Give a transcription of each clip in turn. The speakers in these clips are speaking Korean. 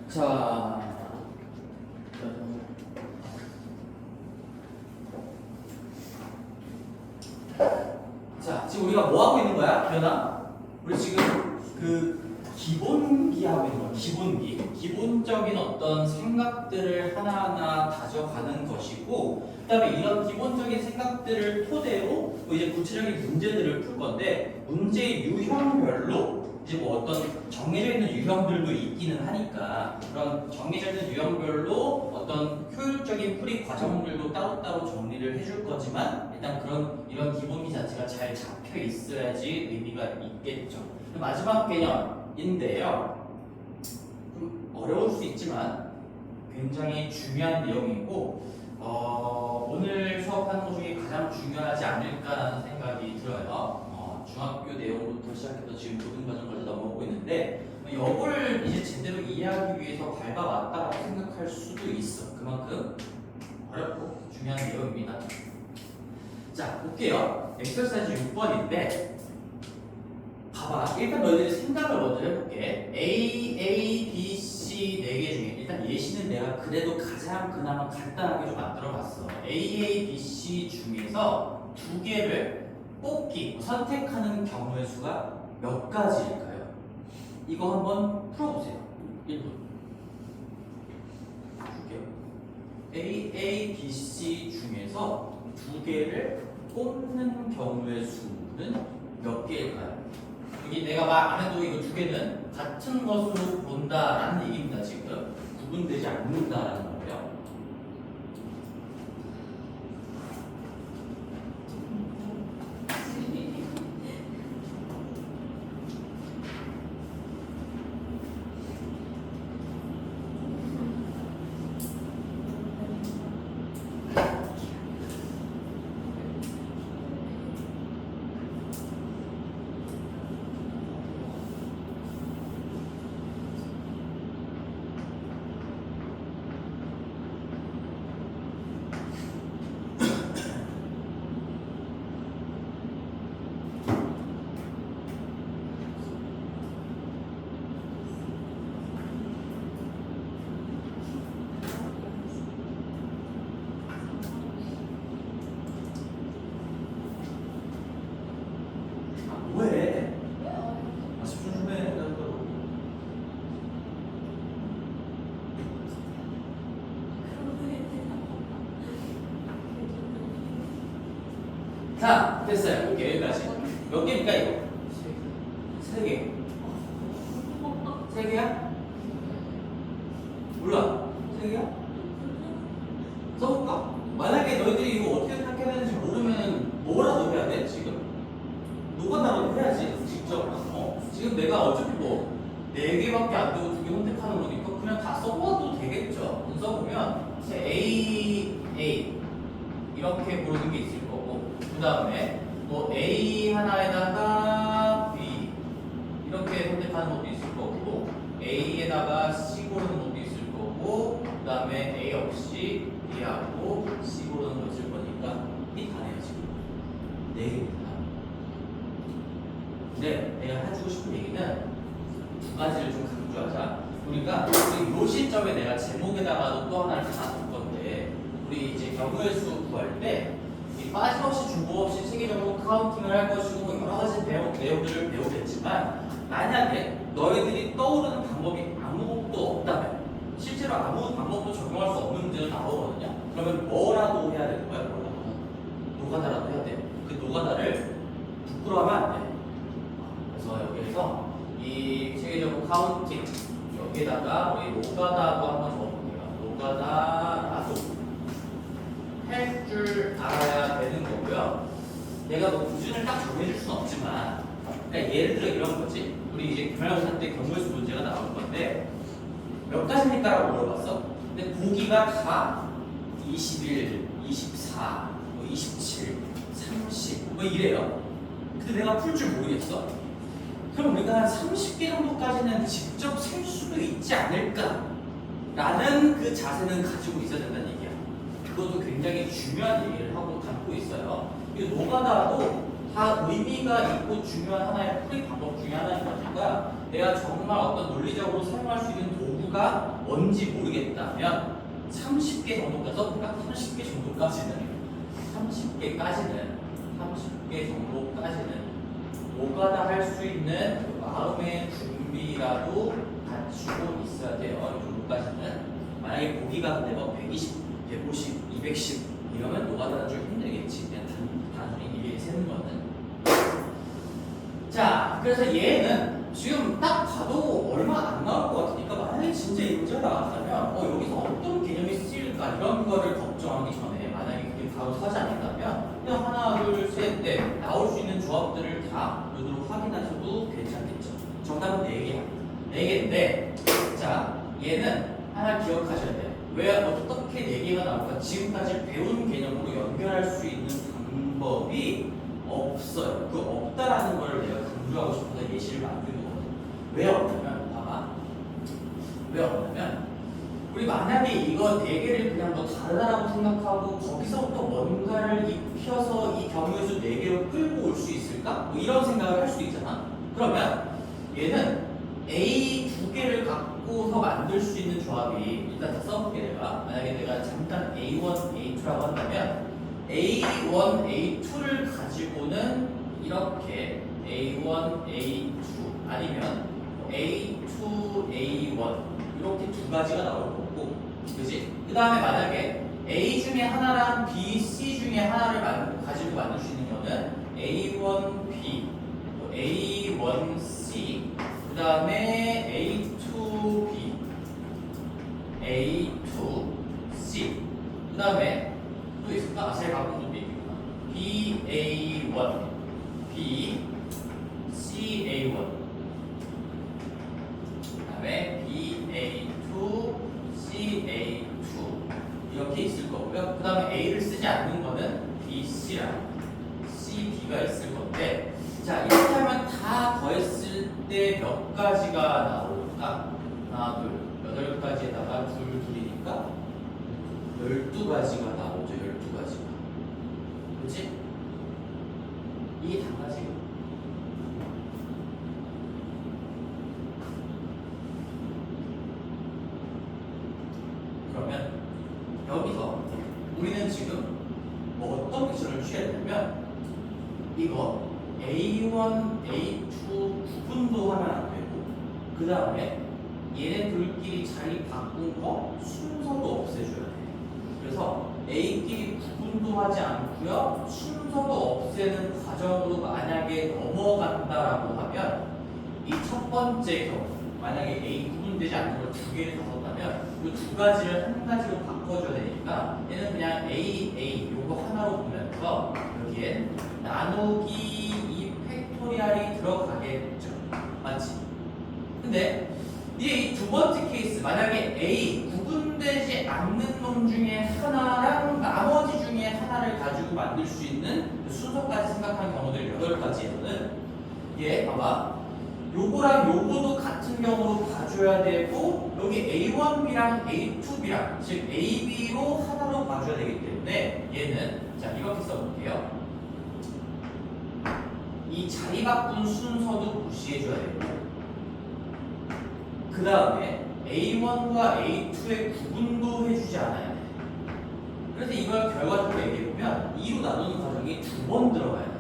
자, 지금 우리가 뭐 하고 있는 거야, 기현아? 우리 지금 그 기본기 하고 있는 거야. 기본적인 어떤 생각들을 하나하나 다져가는 것이고, 그다음에 이런 기본적인 생각들을 토대로 이제 구체적인 문제들을 풀 건데, 문제의 유형별로 이제 뭐 어떤 정해져 있는 유형들도 있기는 하니까 그런 정해져 있는 유형별로 어떤 효율적인 풀이 과정들도 따로따로 정리를 해줄 거지만 일단 이런 기본기 자체가 잘 잡혀 있어야지 의미가 있겠죠. 마지막 개념인데요. 좀 어려울 수 있지만 굉장히 중요한 내용이고 오늘 수업하는 것 중에 가장 중요하지 않을까라는 생각이 들어요. 중학교 내용부터 시작해서 지금 고등과정까지 넘어오고 있는데 이걸 이제 제대로 이해하기 위해서 밟아왔다고 생각할 수도 있어. 그만큼 어렵고 중요한 내용입니다. 자, 볼게요. 엑서사이즈 6번인데 봐봐. 일단 너희들이 생각을 먼저 해볼게. A, B, C 4개 중에 일단 예시는 내가 그래도 가장 그나마 간단하게 좀 만들어봤어. A, B, C 중에서 2개를 뽑기, 선택하는 경우의 수가 몇 가지일까요? 이거 한번 풀어보세요. 1분. 줄게요. A, B, C 중에서 2개를 뽑는 경우의 수는 몇 개일까요? 여기 내가 말 안 해도 이거 2개는 같은 것으로 본다라는 얘기입니다. 지금 구분되지 않는다라는 거예요. 왜? 집중 좀 해. 자, 됐어요. 볼게요. 여기까지. 몇 개입니까, 이거? 3개. 3개야? 몰라. 3개야? 써볼까? 만약에 너희들이 이거 어떻게 생각해야 되는지 모르면 뭐라도 해야 돼, 지금? 노가다라도 해야지, 직접. 지금 내가 어차피 뭐 4개밖에 안 되고 2개 선택하는 거니까 그냥 다 써봐도 되겠죠. 써보면 A 이렇게 부르는 게 있을 거고, 그 다음에 뭐 A 하나에다가 B 이렇게 선택하는 것도 있을 거고, A에다가 C 고르는 것도 있을 거고, 그 다음에 A 없이 B하고 C 고르는 거 있을 거니까 이 다네요, 지금. 4개입니다. 근데 내가 해주고 싶은 얘기는 2가지를 좀 강조하자. 우리가 이 시점에 내가 제목에다가도 또 하나를 달아둘 건데, 우리 이제 경우의 수 구할 때 이 빠짐없이 중복 없이 체계적으로 카운팅을 할 것이고 여러 가지 내용들을 배우겠지만, 만약에 너희들이 떠오르는 방법이 아무것도 없다면, 실제로 아무 방법도 적용할 수 없는 문제도 나오거든요. 그러면 뭐라도 해야 되는 거야? 노가다라도 해야 돼. 그 노가다를 부끄러워하면 안 돼. 그래서 여기에서 이 체계적으로 카운팅 여기다가 우리 노가다도 한번 적어볼게요. 노가다라도 할 줄 알아야 되는 거고요. 내가 뭐 기준을 딱 정해줄 수는 없지만, 그러니까 예를 들어 이런 거지. 우리 이제 기말고사 때 경우의 수 문제가 나올 건데 몇 가지입니까라고 물어봤어. 근데 보기가 다 21, 24, 뭐 27, 30 뭐 이래요. 근데 내가 풀 줄 모르겠어. 그럼 우리가 한 30개 정도까지는 직접 셀 수도 있지 않을까 라는 그 자세는 가지고 있어야 된다는 얘기야. 그것도 굉장히 중요한 얘기를 하고 담고 있어요. 이 노가다도 다 의미가 있고 중요한 하나의 풀이 방법 중에 하나인 거니까 내가 정말 어떤 논리적으로 사용할 수 있는 도구 수가 뭔지 모르겠다면 30개 정도까지 써볼까? 30개 정도까지는 노가다 할 수 있는 그 마음의 준비라도 갖추고 있어야 돼요. 이 정도까지는. 만약에 보기가 근데 뭐 120, 150, 210 이러면 노가다는 좀 힘들겠지. 그냥 단순히 이게 세는 거는. 자, 그래서 얘는 지금 딱 봐도 얼마 안 나올 것 같으니까 만약에 진짜 이 문제가 나왔다면 여기서 어떤 개념이 쓰일까 이런 거를 걱정하기 전에 만약에 그게 바로 사지 않는다면 그냥 하나, 둘, 셋, 넷 나올 수 있는 조합들을 다 눈으로 확인하셔도 괜찮겠죠. 정답은 4개야. 4개인데 자, 얘는 하나 기억하셔야 돼요. 왜 어떻게 4개가 나올까? 지금까지 배운 개념으로 연결할 수 있는 방법이 없어요. 그 없다라는 걸 내가 강조하고 싶어서 예시를 만든 거거든요. 왜 없냐면, 봐봐. 왜 없냐면, 우리 만약에 이거 4개를 그냥 뭐 다르다라고 생각하고 거기서부터 뭔가를 입혀서 이 경우에서 4개로 끌고 올 수 있을까? 뭐 이런 생각을 할 수도 있잖아. 그러면 얘는 A 2개를 갖고서 만들 수 있는 조합이 일단 다 써볼게 내가. 만약에 내가 잠깐 A1, A2라고 한다면 A1, A2를 가지고는 이렇게 A1, A2 아니면 A2, A1 이렇게 두 가지가 나올 거고, 그지? 그 다음에 만약에 A 중에 하나랑 B, C 중에 하나를 가지고 만들 수 있는 거는 A1B, A1C, 그 다음에 A2B, A2C, 그 다음에 또 있을까? 잘 바꾼 것도 있구나. BA1, BCA1, 그 다음에 BA2, CA2 이렇게 있을 거고요. 그 다음에 A를 쓰지 않는 거는 BC랑 CB가 있을 건데, 자 이렇게 하면 다 더했을 때 몇 가지가 나올까? 하나, 둘, 8가지에다가 둘이니까 12가지가 나오죠. 12가지가. 그치? 이게 단가지고. 그러면 여기서 우리는 지금 뭐 어떤 액션을 취해야 되냐면 이거 A1, A2 구분도 하면 안 되고, 그 다음에 얘네들끼리 자리 바꾼 거 순서도 없애줘야 돼. 그래서 A끼리 구분도 하지 않고요, 순서도 없애는 과정으로 만약에 넘어간다라고 하면 이 첫 번째 경우 만약에 A 구분되지 않는 걸 2개를 줬다면 이 2가지를 한 가지로 바꿔줘야 되니까 얘는 그냥 A 요거 하나로 보면서 여기에 나누기 이 팩토리얼이 들어가겠죠. 맞지? 근데 이 두 번째 케이스 만약에 A 구분되지 않는 놈 중에 하나랑 나머지 중에 하나를 가지고 만들 수 있는 그 순서까지 생각한 경우들 8가지에서는 얘 봐봐 요거랑 요거도 같은 경우로 봐줘야 되고 여기 A1B랑 A2B랑 즉 AB로 하나로 봐줘야 되기 때문에 얘는 자 이렇게 써볼게요. 이 자리 바꾼 순서도 무시해줘야 되고 그 다음에 A1과 A2의 구분도 해주지 않아야 돼. 그래서 이걸 결과적으로 얘기해보면 2로 나누는 과정이 2번 들어가야 돼.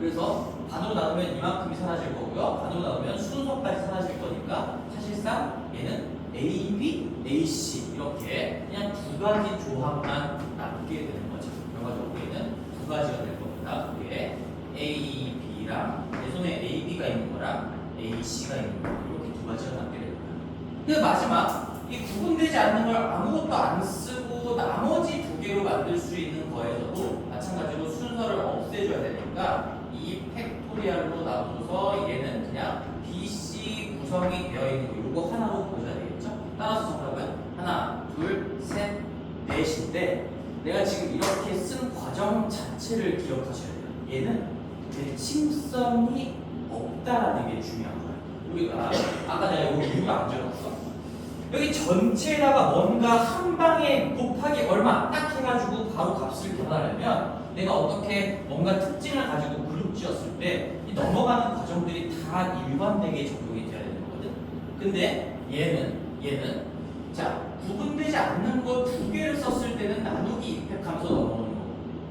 그래서 반으로 나누면 이만큼이 사라질 거고요. 반으로 나누면 순서까지 사라질 거니까 사실상 얘는 AB, AC 이렇게 그냥 2가지 조합만 남게 되는 거죠. 결과적으로 얘는 2가지가 될 겁니다. 그게 A, B랑 내 손에 AB가 있는 거랑 AC가 있는 거 이렇게 2가지가 남게 됩니다. 그 마지막 이 구분되지 않는 걸 아무것도 안 쓰고 나머지 2개로 만들 수 있는 거에서도 마찬가지로 순서를 없애줘야 되니까 이 팩토리얼로 나눠서 얘는 그냥 BC 구성이 되어 있는 요거 하나로 보셔야 되겠죠? 따라서 정답은 하나, 둘, 셋, 넷인데 내가 지금 이렇게 쓴 과정 자체를 기억하셔야 돼요. 얘는 대칭성이 없다라는 게 중요한 거예요. 우리가 아까 내가 여기 이유를 안 적었어. 여기 전체에다가 뭔가 한 방에 곱하기 얼마 딱 해가지고 바로 값을 계산하려면 내가 어떻게 뭔가 특징을 가지고 그룹 지었을 때 이 넘어가는 과정들이 다 일관되게 적용이 돼야 되는 거거든. 근데 얘는 얘는 자 구분되지 않는 거 두 개를 썼을 때는 나누기 입력하면서 넘어오는 거.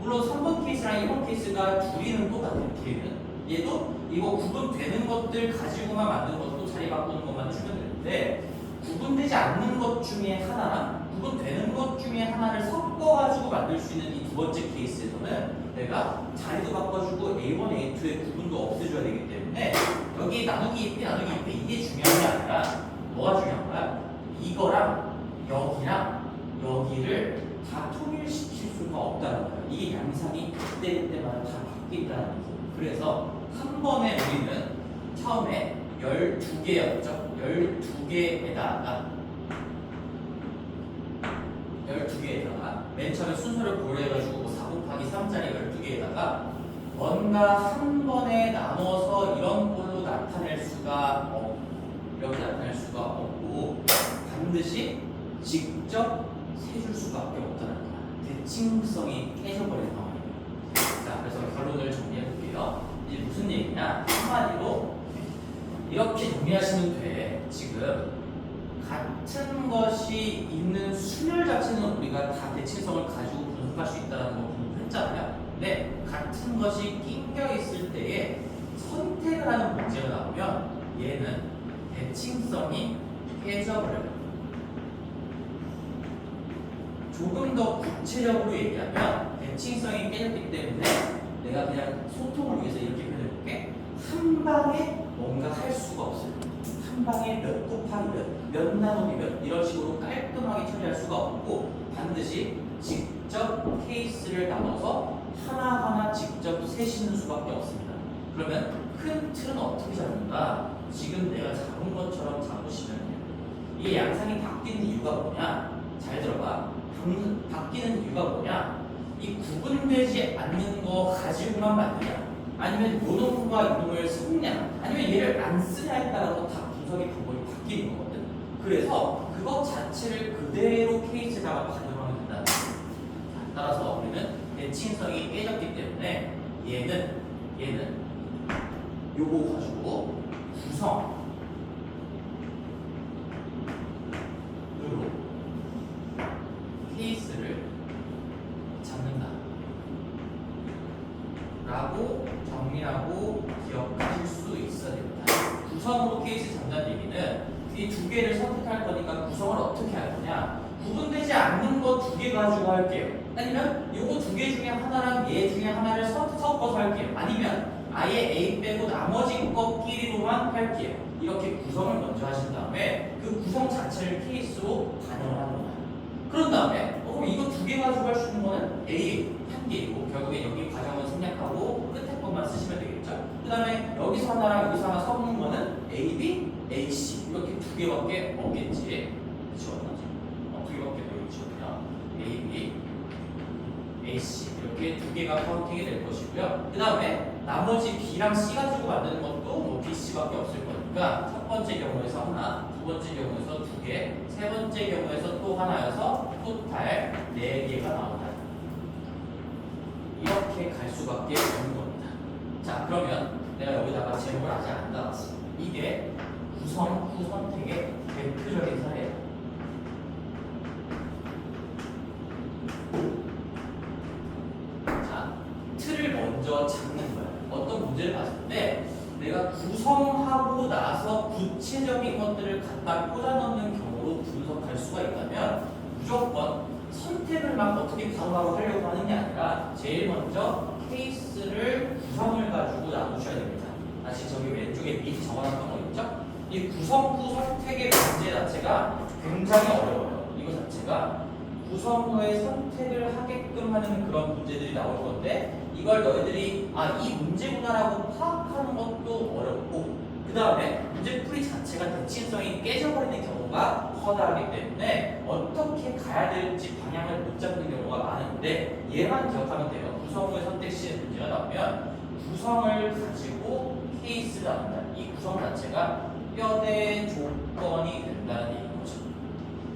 물론 3번 케이스랑 1번 케이스가 둘이는 똑같아요. 둘이는 얘도 이거 구분되는 것들 가지고만 만든 것도 자리 바꾸는 것만 주면 되는데 구분되지 않는 것 중에 하나랑 구분되는 것 중에 하나를 섞어가지고 만들 수 있는 이 두 번째 케이스에서는 내가 자리도 바꿔주고 A1, A2의 구분도 없애줘야 되기 때문에 여기 나누기 입히 나누기 입히 이게 중요한 게 아니라 뭐가 중요한 거야? 이거랑 여기랑 여기를 다 통일시킬 수가 없다는 거예요. 이게 양상이 그때그때마다 다 바뀐다는 거죠. 그래서 한 번에 우리는 처음에 12개였죠. 12개에다가 맨 처음에 순서를 고려해가지고 뭐 4 곱하기 3짜리 12개에다가 뭔가 한 번에 나눠서 이런 꼴로 나타낼 수가 이렇게 나타낼 수가 없고 반드시 직접 세줄 수밖에 없다는 거야. 대칭성이 깨져버린 상황이에요. 자, 그래서 결론을 정리해 볼게요. 이제 무슨 얘기냐? 한마디로 이렇게 정리하시면 돼. 지금 같은 것이 있는 순열 자체는 우리가 다 대칭성을 가지고 분석할 수 있다는 거 공부했잖아요. 근데 같은 것이 낑겨 있을 때에 선택을 하는 문제가 나오면 얘는 대칭성이 깨져버려요. 조금 더 구체적으로 얘기하면 대칭성이 깨졌기 때문에 내가 그냥 소통을 위해서 이렇게 표현해볼게. 한 방에 뭔가 할 수가 없어요. 한 방에 몇 곱하기 몇 나누기 몇 이런 식으로 깔끔하게 처리할 수가 없고 반드시 직접 케이스를 나눠서 하나하나 직접 세시는 수밖에 없습니다. 그러면 큰 틀은 어떻게 잡는가? 지금 내가 잡은 것처럼 잡으시면 돼요. 이게 양상이 바뀌는 이유가 뭐냐? 잘 들어봐. 바뀌는 이유가 뭐냐? 이 구분되지 않는 거 가지고만 만드냐? 아니면 요놈과 이놈을 섞냐? 아니면 얘를 안 쓰냐에 따라서 다 분석의 방법이 바뀌는 거거든. 그래서 그것 자체를 그대로 케이스에다가 반영하면 된다는 거야. 따라서 우리는 대칭성이 깨졌기 때문에 얘는 요거 가지고 구성으로 케이스를 잡는다 라고 정리하고 기억하실 수 있어야 됩니다. 구성으로 케이스 잡는다는 얘기는 이 두 개를 선택할 거니까 구성을 어떻게 할 거냐? 구분되지 않는 거 두 개 가지고 할게요. 아니면 요거 두 개 중에 하나랑 얘 중에 하나를 섞어서 할게요. 아니면 아예 A 빼고 나머지 것끼리로만 할게요. 이렇게 구성을 먼저 하신 다음에 그 구성 자체를 케이스로 반영을 하는 거예요. 그런 다음에 그럼 이거 두 개 가지고 할 수 있는 거는 A 한 개이고 결국에 여기 과정을 생략하고 끝에 것만 쓰시면 되겠죠. 그 다음에 여기서 하나랑 여기서 하나 섞는 거는 A, B, A, C 이렇게 두 개밖에 없겠지. 그렇죠? 두 개밖에 없겠죠. A, B, A, C 이렇게 두 개가 카운팅이 될 것이고요. 그 다음에 나머지 B랑 C 가지고 만드는 것도 뭐 B, C밖에 없을 거니까 첫 번째 경우에서 하나, 두 번째 경우에서 두 개, 세 번째 경우에서 또 하나여서 토탈 4개가 나온다. 이렇게 갈 수밖에 없는 겁니다. 자, 그러면 내가 여기다가 제목을 아직 안 달았어. 이게 구성 후 선택의 대표적인 사례예요. 자, 틀을 먼저 잡는 거야. 어떤 문제를 봤을 때 내가 구성하고 나서 구체적인 것들을 갖다 꽂아 넣는 경우로 분석할 수가 있다면 무조건 선택을 막 어떻게 바로바로 하려고 하는 게 아니라 제일 먼저 케이스를 구성을 가지고 나누셔야 됩니다. 다시 저기 왼쪽에 미리 적어놨던 거 있죠? 이 구성 후 선택의 문제 자체가 굉장히 어려워요. 이거 자체가 구성 후에 선택을 하게끔 하는 그런 문제들이 나올 건데 이걸 너희들이 이 문제구나라고 파악하는 것도 어렵고 그 다음에 문제풀이 자체가 대칭성이 깨져버리는 경우가 커다하기 때문에 어떻게 가야 될지 방향을 못 잡는 경우가 많은데 얘만 기억하면 돼요. 구성 후에 선택 시에 문제가 나오면 구성을 가지고 케이스를 나눈다. 이 구성 자체가 뼈대 조건이 된다는 얘기인 거죠.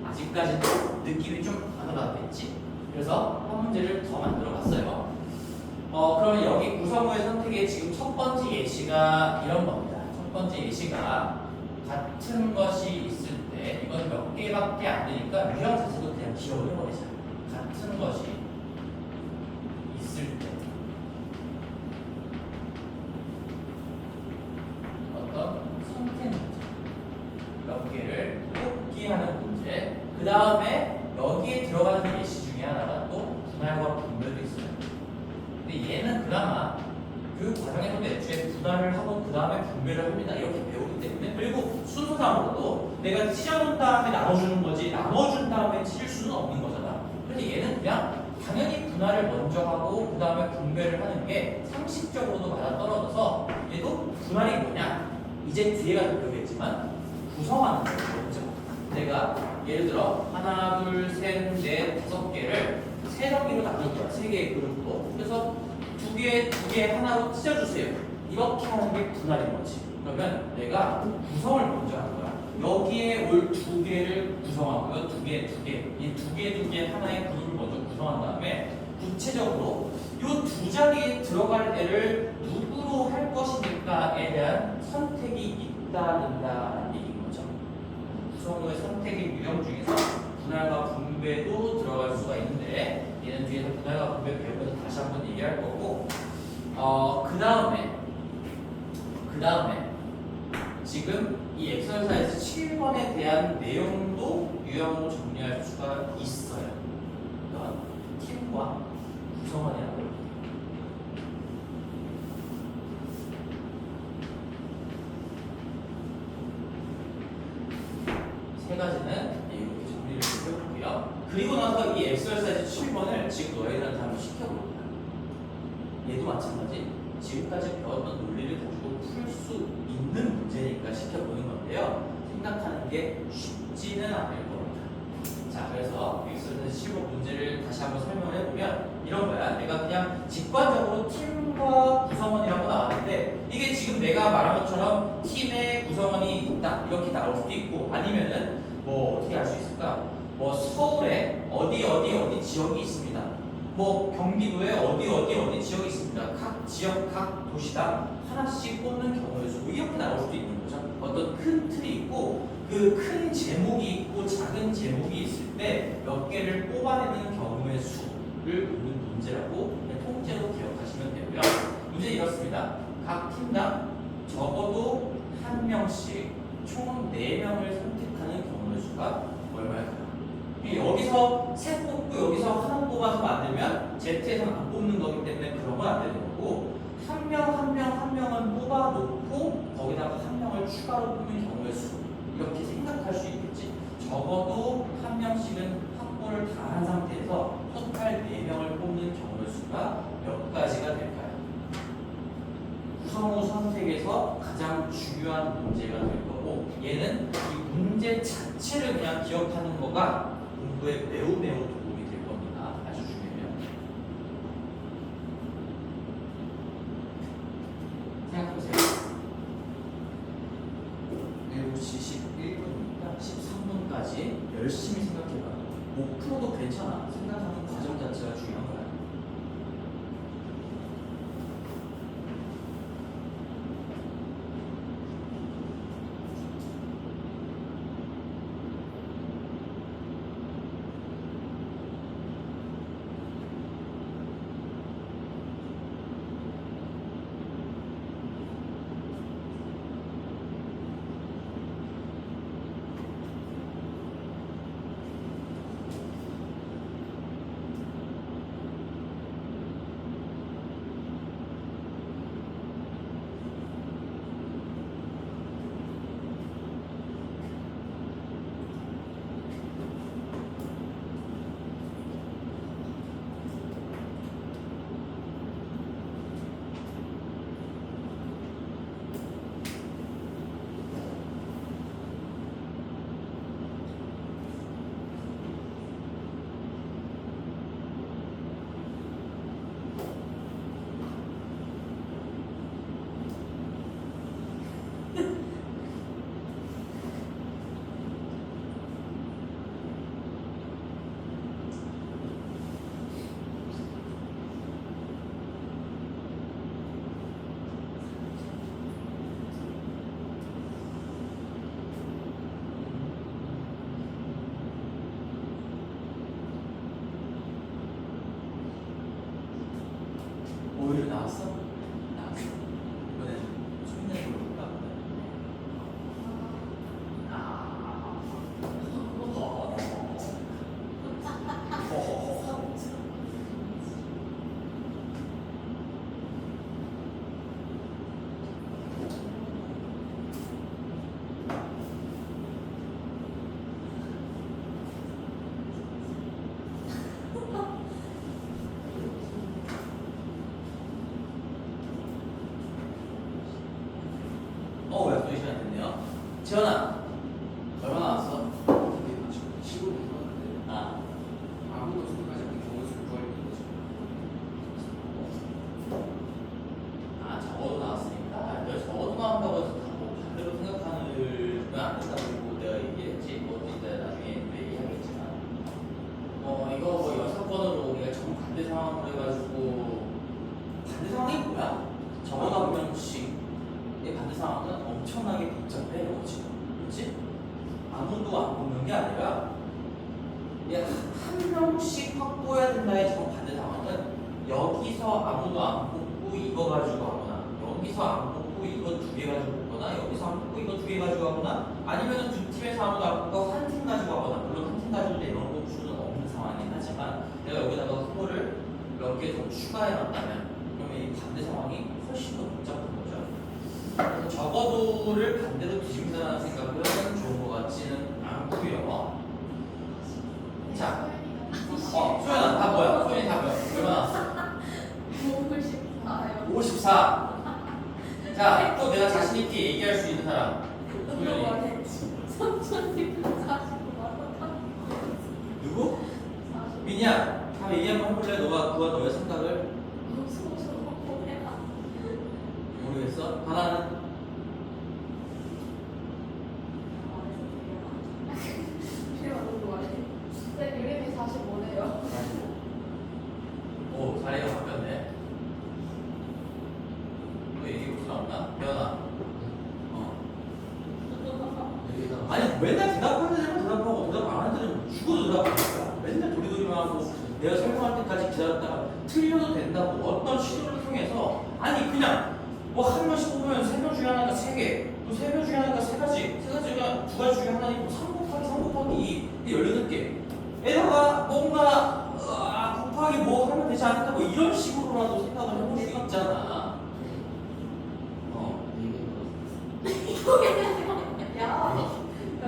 아직까지도 느낌이 좀 안 올라왔겠지? 그래서 한 문제를 더 만들어 봤어요. 그러면 여기 구성 후의 선택의 지금 첫 번째 예시가 이런 겁니다. 첫 번째 예시가 같은 것이 있을 때 이건 몇 개밖에 안 되니까 유형 자체도 그냥 지워버리자. 같은 것이 있을 때 어떤 선택 문제 몇 개를 뽑기 하는 문제. 그 다음에 여기에 들어가는 예시 중에 하나가 또 분할과 분별도 있어요. 근데 얘는 그나마 그 과정에서도 애초에 분할을 하고 그 다음에 분별을 합니다. 이렇게 배우기 때문에. 그리고 순서상으로도 내가 찢어놓은 다음에 나눠주는 거지 나눠준 다음에 찢을 수는 없는 거잖아. 그래서 얘는 그냥 당연히 분할을 먼저 하고 그 다음에 분별을 하는 게 상식적으로도 맞아떨어져서 얘도 분할이 뭐냐? 이제 뒤에가 배우겠지만 구성하는 거죠. 내가 예를 들어 하나, 둘, 셋, 넷, 다섯 개를 세 덩이로 나눌 거야. 세 개의 그룹으로. 그래서 두 개 하나로 찢어주세요. 이렇게 하는 게 분할인 거지. 그러면 내가 구성을 먼저 하는 거야. 여기에 올 두 개를 구성하고요. 두 개. 이 두 개 하나의 그룹을 먼저 구성한 다음에 구체적으로 이 두 자리에 들어갈 애를 누구로 할 것이니까에 대한 선택이 있다는 얘기인 거죠. 구성의 선택의 유형 중에서 분할과 분배도 들어갈 수가 있는데 얘는 뒤에서 분할과 분배 배우면서 다시 한번 얘기할 거고 그 다음에 지금 이 엑서사이즈 7번에 대한 내용도 유형으로 정리할 수가 있어요. 그러니까 팀과 구성원이라고 해요. 세 가지는 이렇게 정리를 해볼게요. 그리고 나서 이 엑서사이즈 7번을 지금 너희들한테 한번 시켜볼 거야. 얘도 마찬가지. 지금까지 배웠던 논리를 가지고 풀 수 있는 문제니까 시켜보는 건데요. 생각하는 게 쉽지는 않을 겁니다. 자, 그래서 엑서사이즈 7번 문제를 다시 한번 설명을 해보면 이런 거야. 내가 그냥 직관적으로 팀과 구성원이라고 나왔는데 이게 지금 내가 말한 것처럼 팀에 구성원이 있다 이렇게 나올 수도 있고 아니면은 뭐 어떻게 알 수 있을까? 뭐 서울에 어디 지역이 있습니다. 뭐 경기도에 어디 지역이 있습니다. 각 지역 각 도시당 하나씩 뽑는 경우의 수 이렇게 나올 수도 있는 거죠. 어떤 큰 틀이 있고 그 큰 제목이 있고 작은 제목이 있을 때 몇 개를 뽑아내는 경우의 수를 묻는 문제라고 통째로 기억하시면 되고요. 문제 이렇습니다. 각 팀당 적어도 한 명씩 총 4명을 선택하는 경우의 수가 얼마일까요? 여기서 셋 뽑고 여기서 하나 뽑아서 만들면 Z에서는 안 뽑는 거기 때문에 그런 건 안 되는 거고 한 명은 뽑아놓고 거기다가 한 명을 추가로 뽑는 경우의 수 이렇게 생각할 수 있겠지. 적어도 한 명씩은 확보를 다 한 상태에서 토탈 4명을 뽑는 경우의 수가 몇 가지가 될까요? 구성우 선택에서 가장 중요한 문제가 될 거고 얘는 이 문제 자체를 그냥 기억하는 거가 공부에 매우 도움이 될 겁니다. 아주 중요해요. 생각해보세요. 7시 11분이니까 13분까지 열심히 생각해봐. 못 풀어도 괜찮아. 생각하는 과정 자체가 중요한 거야. 나왔어? 나왔어. 이번엔 소민이를 볼까? 약속이 시간 됐네요. 지원아, 얼마 나왔어? 지금 보는데 아무도 생각하지 않는 경우수를 구할 때 적어도 나왔으니까. 내가 적어도 나온다고 해서 다뭐 반대로 생각하면 안 된다고 내가 얘기했지. 뭐 이제 나중에 얘기하겠지만. 이거 뭐 6번으로 우리가 정반대 상황으로 해가지고 반대 상황이 뭐야? 적어도 한 명씩. 이 반대 상황은 엄청나게 복잡해, 이거 지금. 그렇지? 아무도 안 뽑는 게 아니라 한 명씩 확보해야 된다의 정반대 상황은 여기서 아무도 안 뽑고 이거 가지고 하거나 여기서 안 뽑고 이거 2개 가지고 하거나 여기서 안 뽑고 이거 2개 가지고 하거나 아니면 두 팀에서 아무도 안 뽑고 한 팀 가지고 하거나 물론 한 팀 가지고 4명 뽑을 수는 없는 상황이긴 하지만 내가 여기다가 후보를 몇 개 더 추가해 놨다면 그러면 이 반대 상황이 훨씬 더 복잡한 거죠. 그래서 적어도를 반대로 뒤집는다는 생각은 좋은 것 같지는 않고요. 자, 소연아 다 뭐야? 소연이 다 뭐야? 얼마 나왔어? 54요. 54. 자, 또 내가 자신 있게 얘기할 수 있는 사람. 소연이. 삼촌이 45만 누구? 민이야. 다 얘기 한번 해볼래? 너가 너의 생각을. 모르겠어? 하나는? 유림이 45네요. 45. 오, 자리가 바뀌었네. 또 얘기 못 나왔나? 배현아. 아니, 맨날 대답하는 애들은 대답하고 대답 안 하는 애들은 죽어도 대답 안 할까? 맨날 도리도리만 하고 내가 설명할 때까지 기다렸다가 틀려도 된다고 어떤 시도를 통해서 아니 그냥 뭐 한 명씩 뽑으면 3명 중에 하나니까 3개 또 3명 중에 하나니까 3가지 3가지가 2가지 중에 하나니까 3 곱하기 3 곱하기 2 18개 에다가 뭔가 곱하기 뭐 하면 되지 않을까 뭐 이런 식으로라도 생각을 해볼 수 있잖아. 야,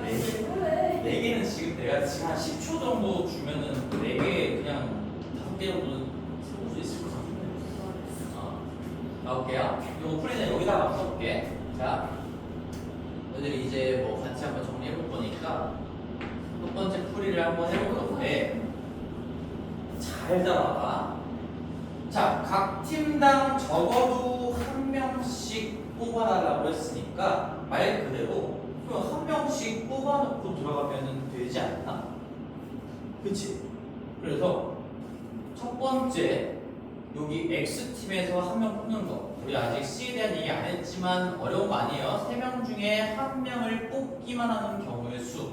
왜 그래? 4개는 지금 내가 지금 한 10초 정도 주면은 4개 그냥 5개 정도는 세울 수 있을 것 같은데. 가볼게요. 이거 풀이는 여기다가 써볼게. 자, 너희들이 이제 뭐 같이 한번 정리해볼 거니까 첫 번째 풀이를 한번 해볼 건데 잘 따라와봐. 자, 각 팀당 적어도 한 명씩 뽑아달라고 했으니까 말 그대로 그럼 한 명씩 뽑아놓고 들어가면 되지 않나? 그치? 그래서 첫 번째 여기 X팀에서 한 명 뽑는 거 우리 아직 C에 대한 얘기 안 했지만 어려운 거 아니에요. 3명 중에 한 명을 뽑기만 하는 경우의 수.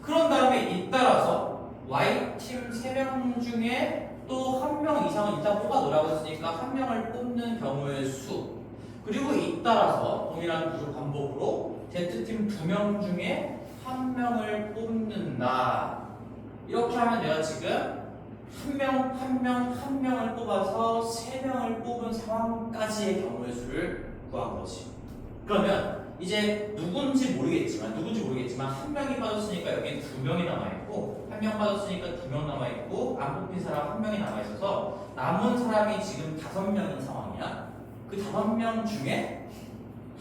그런 다음에 잇따라서 Y팀 3명 중에 또 한 명 이상은 일단 뽑아 놓으라고 했으니까 한 명을 뽑는 경우의 수. 그리고 잇따라서 동일한 구조 반복으로 Z팀 2명 중에 한 명을 뽑는다. 이렇게 하면 내가 지금 한 명을 뽑아서 3명을 뽑은 상황까지의 경우의 수를 구한 거지. 그러면 이제 누군지 모르겠지만 한 명이 빠졌으니까 여기 2명이 남아있고 한 명 빠졌으니까 2명 남아있고 안 뽑힌 사람 한 명이 남아있어서 남은 사람이 지금 5명인 상황이야. 그 5명 중에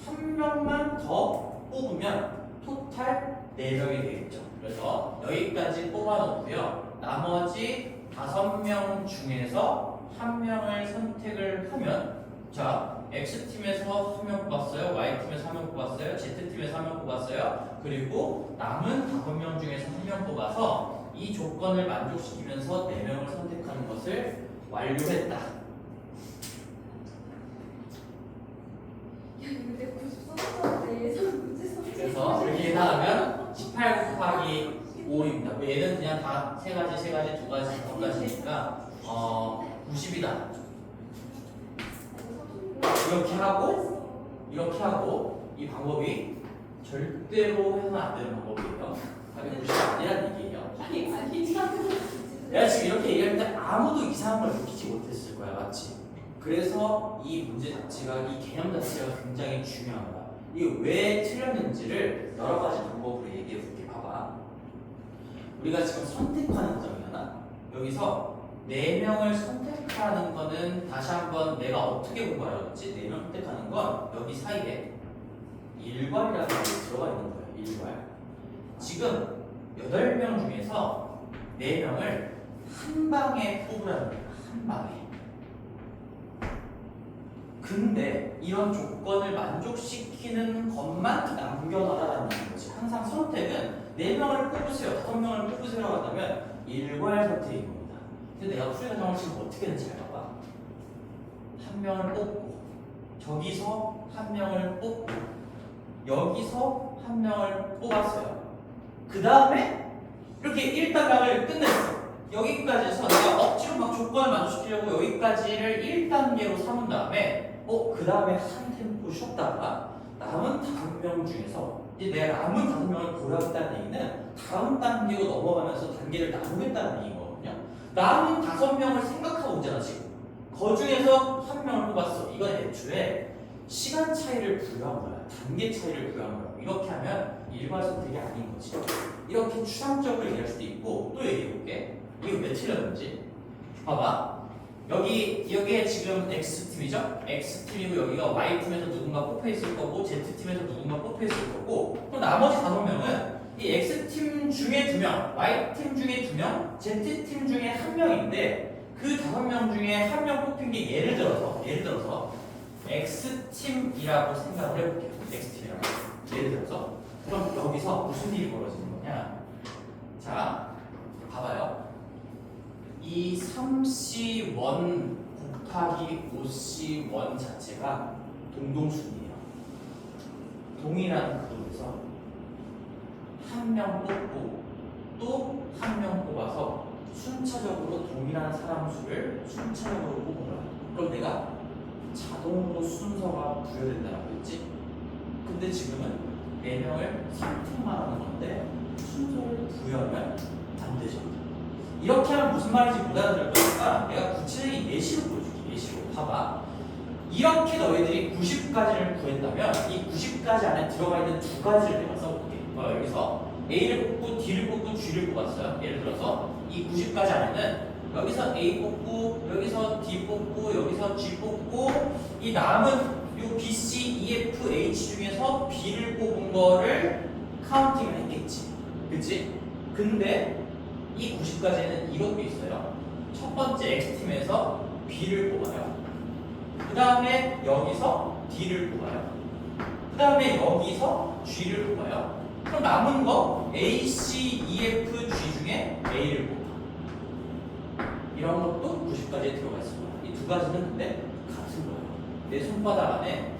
한 명만 더 뽑으면 토탈 4명이 되겠죠. 그래서 여기까지 뽑아놓고요. 나머지 5명 중에서 한 명을 선택을 하면 자, X팀에서 한 명 뽑았어요. Y팀에서 한 명 뽑았어요. Z팀에서 한 명 뽑았어요. 그리고 남은 5명 중에서 한 명 뽑아서 이 조건을 만족시키면서 4명을 선택하는 것을 완료했다. 근데 93점인데 예상 문제 그래서 이렇게 하면 18 곱하기 5입니다. 얘는 그냥 다 3가지, 2가지, 5가지니까 90이다. 이렇게 하고 이 방법이 절대로 해서는 안 되는 방법이에요. 답이 90이 아니라는 얘기예요. 내가 지금 이렇게 얘기할 때 아무도 이상한 걸 느끼지 못했을 거야, 맞지? 그래서 이 문제 자체가, 이 개념 자체가 굉장히 중요한 거야. 이게 왜 틀렸는지를 여러 가지 방법으로 얘기해 볼게. 봐봐. 우리가 지금 선택하는 점이잖아. 여기서 4명을 선택하는 거는 다시 한번 내가 어떻게 공부하였지? 4명 선택하는 건 여기 사이에 일괄이라는 게 들어가 있는 거예요. 일괄. 지금 8명 중에서 4명을 한 방에 뽑으라는 거예요. 한 방에. 근데 이런 조건을 만족시키는 것만 남겨놔라는 거지. 항상 선택은 4명을 뽑으세요, 5명을 뽑으세요라고 한다면 일괄 선택인 겁니다. 근데 내가 풀이 과정을 지금 어떻게 하는지 잘 봐봐. 한 명을 뽑고, 저기서 한 명을 뽑고, 여기서 한 명을 뽑았어요. 그 다음에 이렇게 1단락을 끝냈어. 여기까지 해서 내가 억지로 막 조건을 만족시키려고 여기까지를 1단계로 삼은 다음에 그 다음에 한 템포 쉬었다가 남은 5명 중에서 이제 내가 남은 5명을 고르겠다는 얘기는 다음 단계로 넘어가면서 단계를 나누겠다는 얘기거든요. 남은 5명을 생각하고 있잖아 지금. 그 중에서 한 명을 뽑았어. 이건 애초에 시간 차이를 부여한 거야. 단계 차이를 부여한 거야. 이렇게 하면 일괄 선택이 아닌 거지. 이렇게 추상적으로 얘기할 수도 있고 또 얘기해볼게. 이게 왜 틀렸는지 봐봐. 여기에 지금 X팀이죠? X팀이고 여기가 Y팀에서 누군가 뽑혀 있을 거고 Z팀에서 누군가 뽑혀 있을 거고 또 나머지 5명은 이 X팀 중에 2명, Y팀 중에 2명, Z팀 중에 1명인데 그 5명 중에 1명 뽑힌 게 예를 들어서 X팀이라고 생각을 해볼게요. X팀이라고. 예를 들어서 그럼 여기서 무슨 일이 벌어지는 거냐? 자, 봐봐요. 이 3C1 곱하기 5C1 자체가 동동수이에요. 동일한 그룹에서 한 명 뽑고 또 한 명 뽑아서 순차적으로 동일한 사람 수를 순차적으로 뽑은 거야. 그럼 내가 자동으로 순서가 부여된다고 했지? 근데 지금은 4명을 선택만 하는 건데 순서를 부여하면 안 되죠. 이렇게 하면 무슨 말인지 못 알아들을 거니까 내가 구체적인 예시로 보여줄게. 예시로 봐봐. 이렇게 너희들이 90가지를 구했다면 이 90가지 안에 들어가 있는 2가지를 내가 써볼게. 여기서 A를 뽑고 D를 뽑고 G를 뽑았어요. 예를 들어서 이 90가지 안에는 여기서 A 뽑고 여기서 D 뽑고 여기서 G 뽑고 이 남은 요 B, C, E, F, H 중에서 B를 뽑은 거를 카운팅을 했겠지. 그치? 근데 이 90까지는 이것도 있어요. 첫 번째 X팀에서 B를 뽑아요. 그 다음에 여기서 D를 뽑아요. 그 다음에 여기서 G를 뽑아요. 그럼 남은 거 A, C, E, F, G 중에 A를 뽑아. 이런 것도 90까지에 들어가 있습니다. 이 2가지는 근데 같은 거예요. 내 손바닥 안에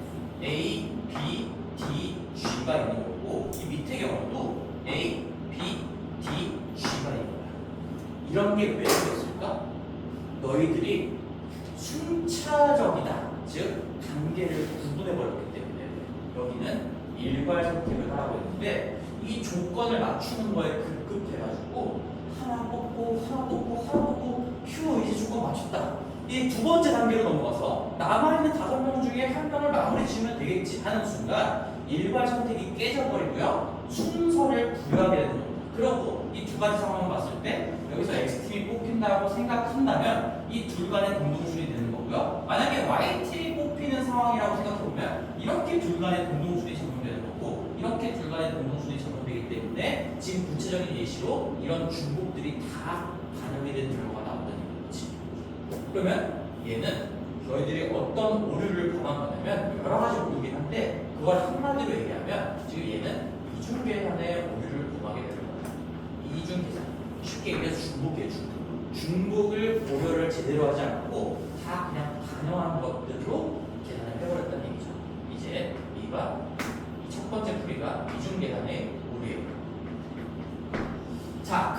A, B, D, G가 있는 거고 이 밑에 경우도 A, B, D, G가 있는 거예요. 이런 게 왜 그랬을까? 너희들이 순차적이다. 즉 단계를 구분해버렸기 때문에 여기는 일괄 선택을 하라고 했는데 이 조건을 맞추는 거에 급급해가지고 하나 뽑고 하나 뽑고 하나 뽑고 휴 이제 조건 맞췄다. 이 2번째 단계로 넘어가서 남아있는 5명 중에 1명을 마무리 지으면 되겠지 하는 순간 일괄 선택이 깨져버리고요. 순서를 부여하게 되는 겁니다. 그리고 이 2가지 상황을 봤을 때 여기서 X팀이 뽑힌다고 생각한다면 이 둘 간의 공동순이 되는 거고요. 만약에 Y팀이 뽑히는 상황이라고 생각해보면 이렇게 둘 간의 공동순이 적용되는 거고 이렇게 둘 간의 공동순이 적용되기 때문에 지금 구체적인 예시로 이런 중복들이 다 반영이 된 결과가 나온다는 거지. 그러면 얘는 너희들이 어떤 오류를 범한 거냐면 여러 가지 오류긴 한데 그걸 한마디로 얘기하면 지금 얘는 이중계산의 오류를 범하게 되는 거야. 이중계산. 쉽게 얘기해서 중복이에요. 중복을 고려를 제대로 하지 않고 다 그냥 반영한 것들로 계산을 해버렸다는 얘기죠. 이제 이가 이 첫 번째 풀이가 이중계산의 오류예요. 자,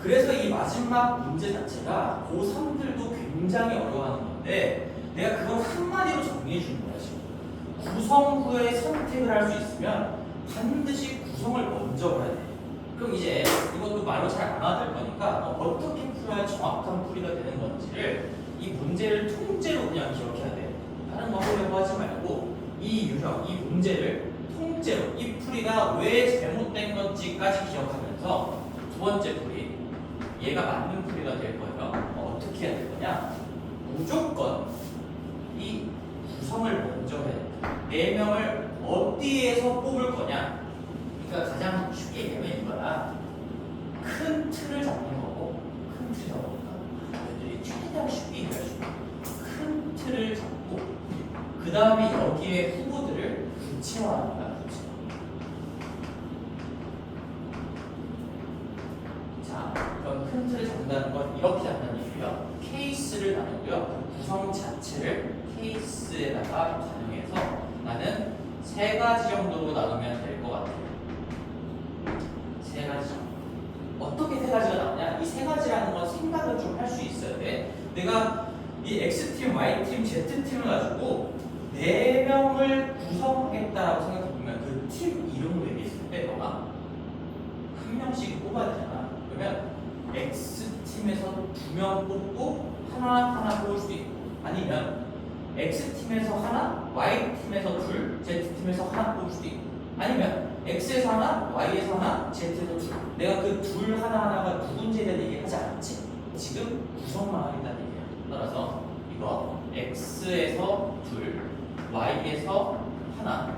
그래서 이 마지막 문제 자체가 고3들도 굉장히 어려워하는 건데 내가 그걸 한마디로 정리해 주는 거야 지금. 구성 후에 선택을 할 수 있으면 반드시 구성을 먼저 해야 돼. 그럼 이제 이것도 말로 잘 안 알아들 거니까 어떻게 풀어야 정확한 풀이가 되는 건지를 이 문제를 통째로 그냥 기억해야 돼. 다른 거 하려고 하지 말고 이 유형, 이 문제를 통째로 이 풀이가 왜 잘못된 건지까지 기억하면서 두 번째 풀이 얘가 맞는 풀이가 될 거예요. 어떻게 해야 될 거냐? 무조건 이 구성을 먼저 해야 돼. 4명을 어디에서 뽑을 거냐? 그러니까 가장 쉽게 얘기하면 이거야. 큰 틀을 잡는 거고, 큰 틀이 나오니까 애들이 최대한 쉽게 이해할 수 있는 큰 틀을 잡고, 그 다음에 여기에 후보들을 구체화하는 거야. 구체화. 자, 그럼 큰 틀을 잡는다는 건 이렇게 잡는 얘기고요. 케이스를 나누고요. 구성 자체를 케이스에다가 반영해서 나는 3가지 정도로 나누면 될 것 같아요. 3가지 정도. 어떻게 3가지가 나오냐? 이 3가지라는 건 생각을 좀 할 수 있어야 돼. 내가 이 X팀, Y팀, Z팀을 가지고 4명을 구성하겠다라고 생각해보면 그 팀 이름을 얘기했을 때 너가 한 명씩 뽑아야 되잖아. 그러면 X팀에서 2명 뽑고 하나 뽑을 수도 있고, 아니면 X팀에서 하나, Y팀에서 둘, Z팀에서 하나 뽑을 수도 있고, 아니면 X에서 하나, Y에서 하나, Z에서 둘. 내가 그 둘 하나하나가 누군지에 대한 얘기 하지 않았지? 지금 구성만 하겠다는 얘기야. 따라서 이거 X에서 둘, Y에서 하나,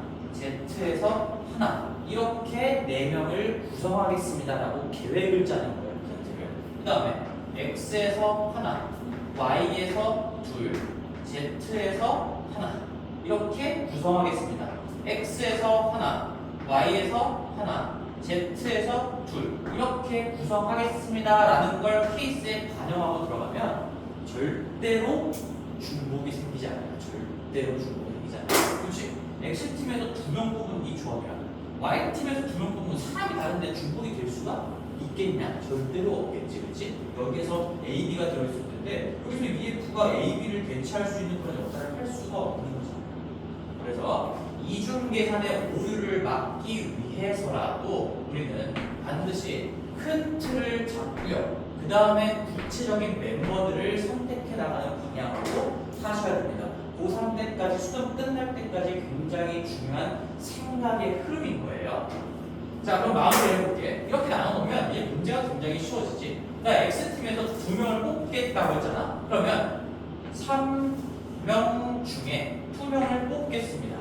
Z에서 하나, 이렇게 4명을 구성하겠습니다라고 계획을 짜는 거예요. 큰 틀을. 그 다음에 X에서 하나, Y에서 둘, Z에서 하나, 이렇게 구성하겠습니다. X에서 하나, Y에서 하나, Z에서 둘, 이렇게 구성하겠습니다라는 걸 케이스에 반영하고 들어가면 절대로 중복이 생기지 않아요. 절대로 중복이 생기지 않아요. 그렇지? X팀에서 2명 뽑은 이 조합이야. Y팀에서 2명 뽑으면 사람이 다른데 중복이 될 수가 있겠냐? 절대로 없겠지. 그렇지? 여기에서 A, B가 들어있을 텐데 여기서 위에 F가 A, B를 대체할 수 있는 그런 역할을 할 수가 없는 거잖아. 그래서 이중 계산의 오류를 막기 위해서라도 우리는 반드시 큰 틀을 잡고요. 그 다음에 구체적인 멤버들을 선택해 나가는 방향으로 하셔야 됩니다. 고3 때까지, 수능 끝날 때까지 굉장히 중요한 생각의 흐름인 거예요. 자, 그럼 마무리 해볼게. 이렇게 나눠놓으면 이 문제가 굉장히 쉬워지지. 나 X팀에서 2명을 뽑겠다고 했잖아. 그러면 3명 중에 2명을 뽑겠습니다.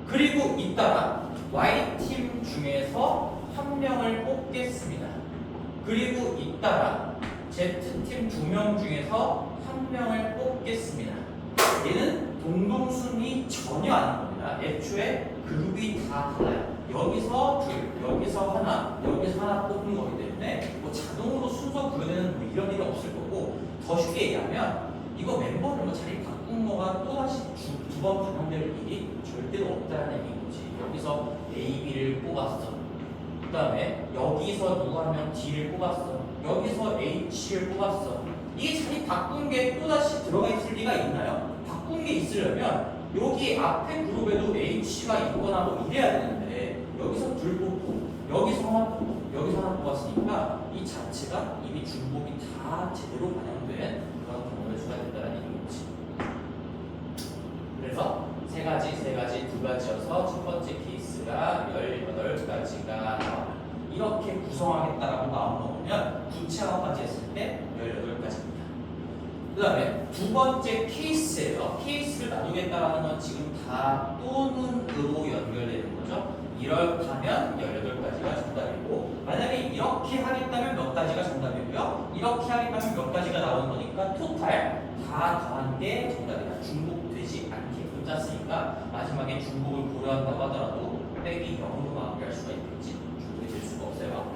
그리고 잇따라 Y팀 중에서 1명을 뽑겠습니다. 그리고 잇따라 Z팀 2명 중에서 1명을 뽑겠습니다. 얘는 동동순이 전혀 아닌 겁니다. 애초에 그룹이 다 달라요. 여기서 둘, 여기서 하나, 여기서 하나 뽑는 거기 때문에 뭐 자동으로 순서 구현되는 뭐 이런 일은 없을 거고, 더 쉽게 얘기하면 이거 멤버를 뭐 자리 바꾼 거가 또다시 두 번 반영될 일이 절대로 없다는 얘기인 거지. 여기서 A, B를 뽑았어. 그 다음에 여기서 누구 한 명 D를 뽑았어. 여기서 H를 뽑았어. 이게 자리 바꾼 게 또다시 들어가 있을 리가 있나요? 바꾼 게 있으려면 여기 앞에 그룹에도 H가 있거나 뭐 이래야 되는데 여기서 둘 뽑고 여기서 하나 뽑고 여기서 하나 뽑았으니까 이 자체가 이미 중복이 다 제대로 반영된 그런 경우를 수가 된다는 얘기겠지. 그래서 세 가지, 두 가지여서 첫 번째 케이스가 18가지가 나와요. 이렇게 구성하겠다라고 마음먹으면 구체화까지 했을 때 18가지입니다. 그 다음에 두 번째 케이스예요. 케이스를 나누겠다라는 건 지금 다 또는으로 연결되는 거죠. 이렇다면 18가지가 정답이고, 만약에 이렇게 하겠다면 몇 가지가 정답이고요. 이렇게 하겠다면 몇 가지가 나오는 거니까 토탈 다 더한 게 정답이다. 중복되지 않게 짰으니까 마지막에 중복을 고려한다고 하더라도 빼기 0으로 마무리할 수가 있겠지. 중복이 될 수가 없어요.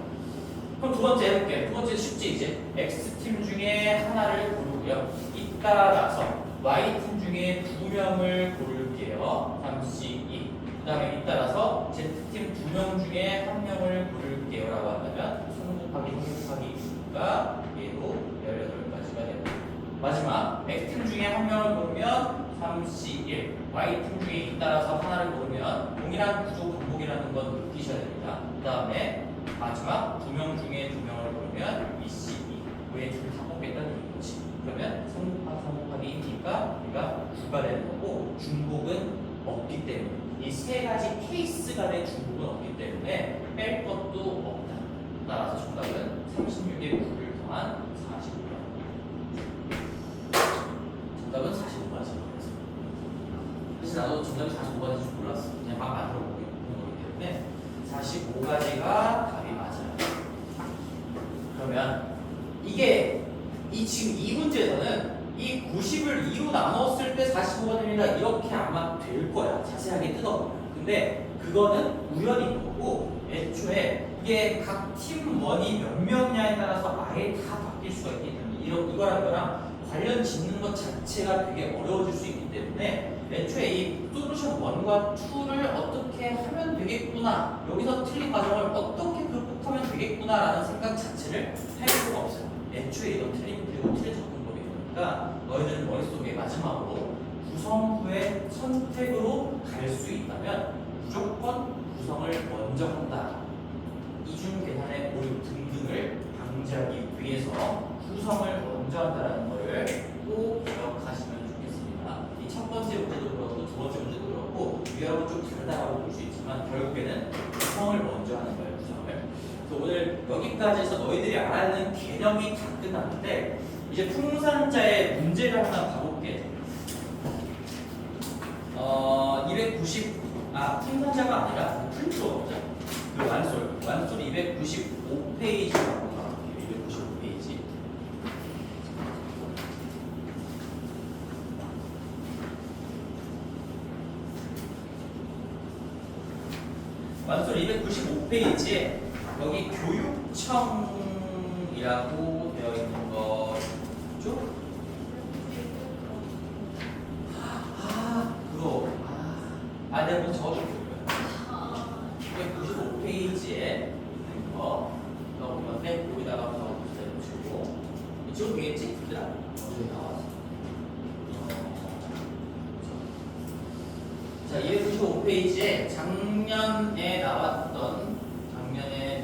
그럼 두 번째 해볼게. 두 번째 쉽지 이제. X팀 중에 하나를 고르고요. 잇따라서 Y팀 중에 2명을 고를게요. 3C2. 그 다음에 잇따라서 Z팀 2명 중에 1명을 고를게요 라고 한다면 3 곱하기 3 곱하기 2가 얘도 18가지가 됩니다. 마지막 X팀 중에 1명을 고르면 y팀 중에 잇따라서 하나를 고르면 동일한 구조 반복이라는 건 느끼셔야 됩니다. 그 다음에 마지막 두 명 중에 두 명을 고르면 B, C, E 왜 둘 다 뽑겠다는 얘기지. 그러면 3 곱하기 2니까 우리가 9가 되는 거고 중복은 없기 때문에 이 세 가지 케이스 간의 중복은 없기 때문에 뺄 것도 없다. 따라서 정답은 36의 9를 더한 45가. 정답은 45가지. 사실 나도 정답이 45가지인 줄 몰랐어. 그냥 막 만들어 보는 거기 때문에 45가지가 답이 맞아요. 그러면 이게 지금 이 문제에서는 이 90을 2로 나눴을 때 45가 됩니다. 이렇게 아마 될 거야. 자세하게 뜯어보면. 근데 그거는 우연인 거고 애초에 이게 각 팀원이 몇 명이냐에 따라서 아예 다 바뀔 수가 있기 때문에 이거랑 이거랑 관련 짓는 것 자체가 되게 어려워질 수 있기 때문에 애초에 이 솔루션 1과 2를 어떻게 하면 되겠구나, 여기서 틀린 과정을 어떻게 극복하면 되겠구나라는 생각 자체를 할 수가 없어요. 애초에 이런 틀린 접근법이니까 너희들은 머릿속에 마지막으로 구성 후에 선택으로 갈 수 있다면 무조건 구성을 먼저 한다. 이중 계산의 오류 등등을 방지하기 위해서 구성을 먼저 한다는 것을 꼭 기억하시면 좋겠습니다. 이 첫 번째 문제도 그렇고 두 번째 문제도 그렇고 위하고 좀 다르다고 볼 수 있지만 결국에는 구성을 먼저 하는 거예요. 구성을. 그래서 오늘 여기까지 해서 너희들이 알아야 하는 개념이 다 끝났는데 이제 풍산자의 문제를 하나 봐볼게. 290 풍산자가 아니라 풀프로 보자. 그 완솔 295페이지라고 나올게요. 295페이지. 완솔 295페이지에 여기 교육청이라고 되어 있는 거죠? 내가 먼저 적어줄게요. 295페이지에 있는 거 넣은 건데 여기다가 적어주시고 이쪽은 되겠지? 얘들아? 어디 나와서 자, 295페이지에 작년에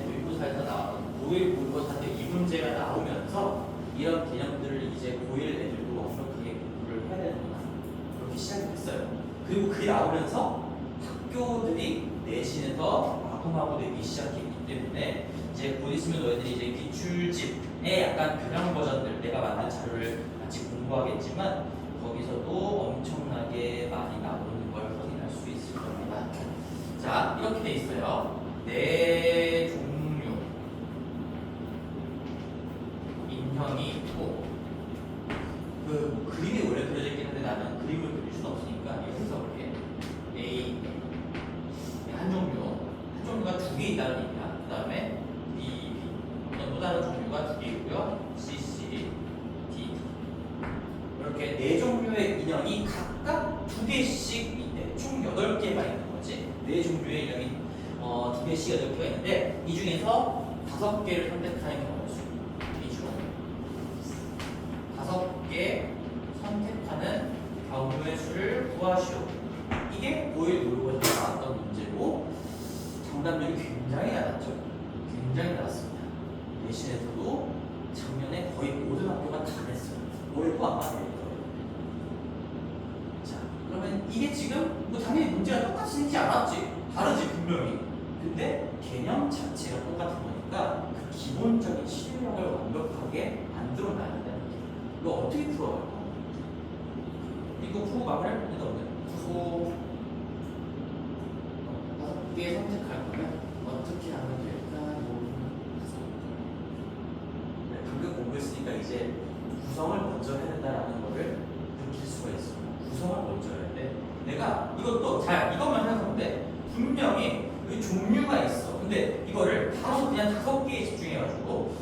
모의고사에서 나왔던 고1 모의고사 때 이 문제가 나오면서 이런 개념들을 이제 고1 애들도 완벽하게 공부를 해야 되는구나, 그렇게 시작이 됐어요. 그리고 그게 나오면서 학교들이 내신에서 마구마구 내기 시작했기 때문에 이제 곧 있으면 너희들이 이제 기출집의 약간 변형 버전들, 내가 만든 자료를 같이 공부하겠지만 거기서도 엄청나게 많이 나오는 걸 확인할 수 있을 겁니다. 자, 이렇게 돼 있어요. 네 종류 인형이 있고 그 그림이 원래 그려져 있긴 한데 나는 그림을 그릴 수는 없으니까 이거 해석을게. A 한 종류가 두 개 있다는 얘기야. 그 다음에 B, B 또 다른 종류가 두 개 있고요. C, C, D, D 이렇게 네 종류의 인형이 각각 두 개씩 있대. 총 8개가 있는 거지. 네 종류의 인형이 두 개씩 8개가 있는데 이 중에서 5개를 선택하는 경우가 있어요. 이 중 5개 선택하는 경우의 수를 구하시오. 이게 고1 모의고사에 나왔던 문제고 정답률이 굉장히 낮았죠. 굉장히 낮았습니다. 내신에서도 작년에 거의 모든 학교가 다 냈어요. 올해도 아마 낼 거예요. 자, 그러면 이게 지금 뭐 당연히 문제가 똑같이 생기지 않았지. 다르지 분명히. 근데 개념 자체가 똑같은 거니까 그 기본적인 실력을 완벽하게 만들어놔야 된다는 얘기예요. 이거 어떻게 풀어요? 이거 풀고 마무리할 문제도 없네. 풀고 5개 선택할 거면 어떻게 하면 될까요? 네, 방금 공부했으니까 이제 구성을 먼저 해야 된다는 거를 느낄 수가 있어. 구성을 먼저 해야 돼. 내가 이것도 잘 이것만 생각하면 돼. 분명히 여기 종류가 있어. 근데 이거를 바로 그냥 5개에 집중해가지고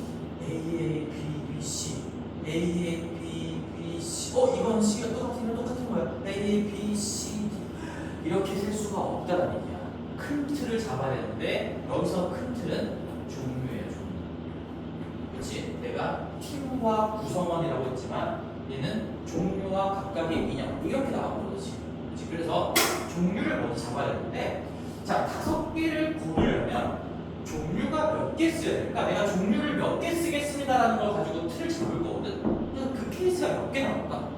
A, A, B, B, C, A, A, B, B, C. 이건 C가 똑같은 거야. A, A, B, C, D. 이렇게 셀 수가 없다는 얘기야. 큰 틀을 잡아야 되는데 여기서 큰 틀은 종류예요. 종류. 그렇지? 내가 팀과 구성원이라고 했지만 얘는 종류와 각각의 인형 이렇게 나오는 거지. 그렇지. 그래서 종류를 먼저 잡아야 되는데, 자, 5개를 고르려면 종류가 몇 개 써야 될까? 내가 종류를 몇 개 쓰겠습니다라는 걸 가지고 틀을 잡을 거거든. 그래서 그 케이스가 몇 개 나올까?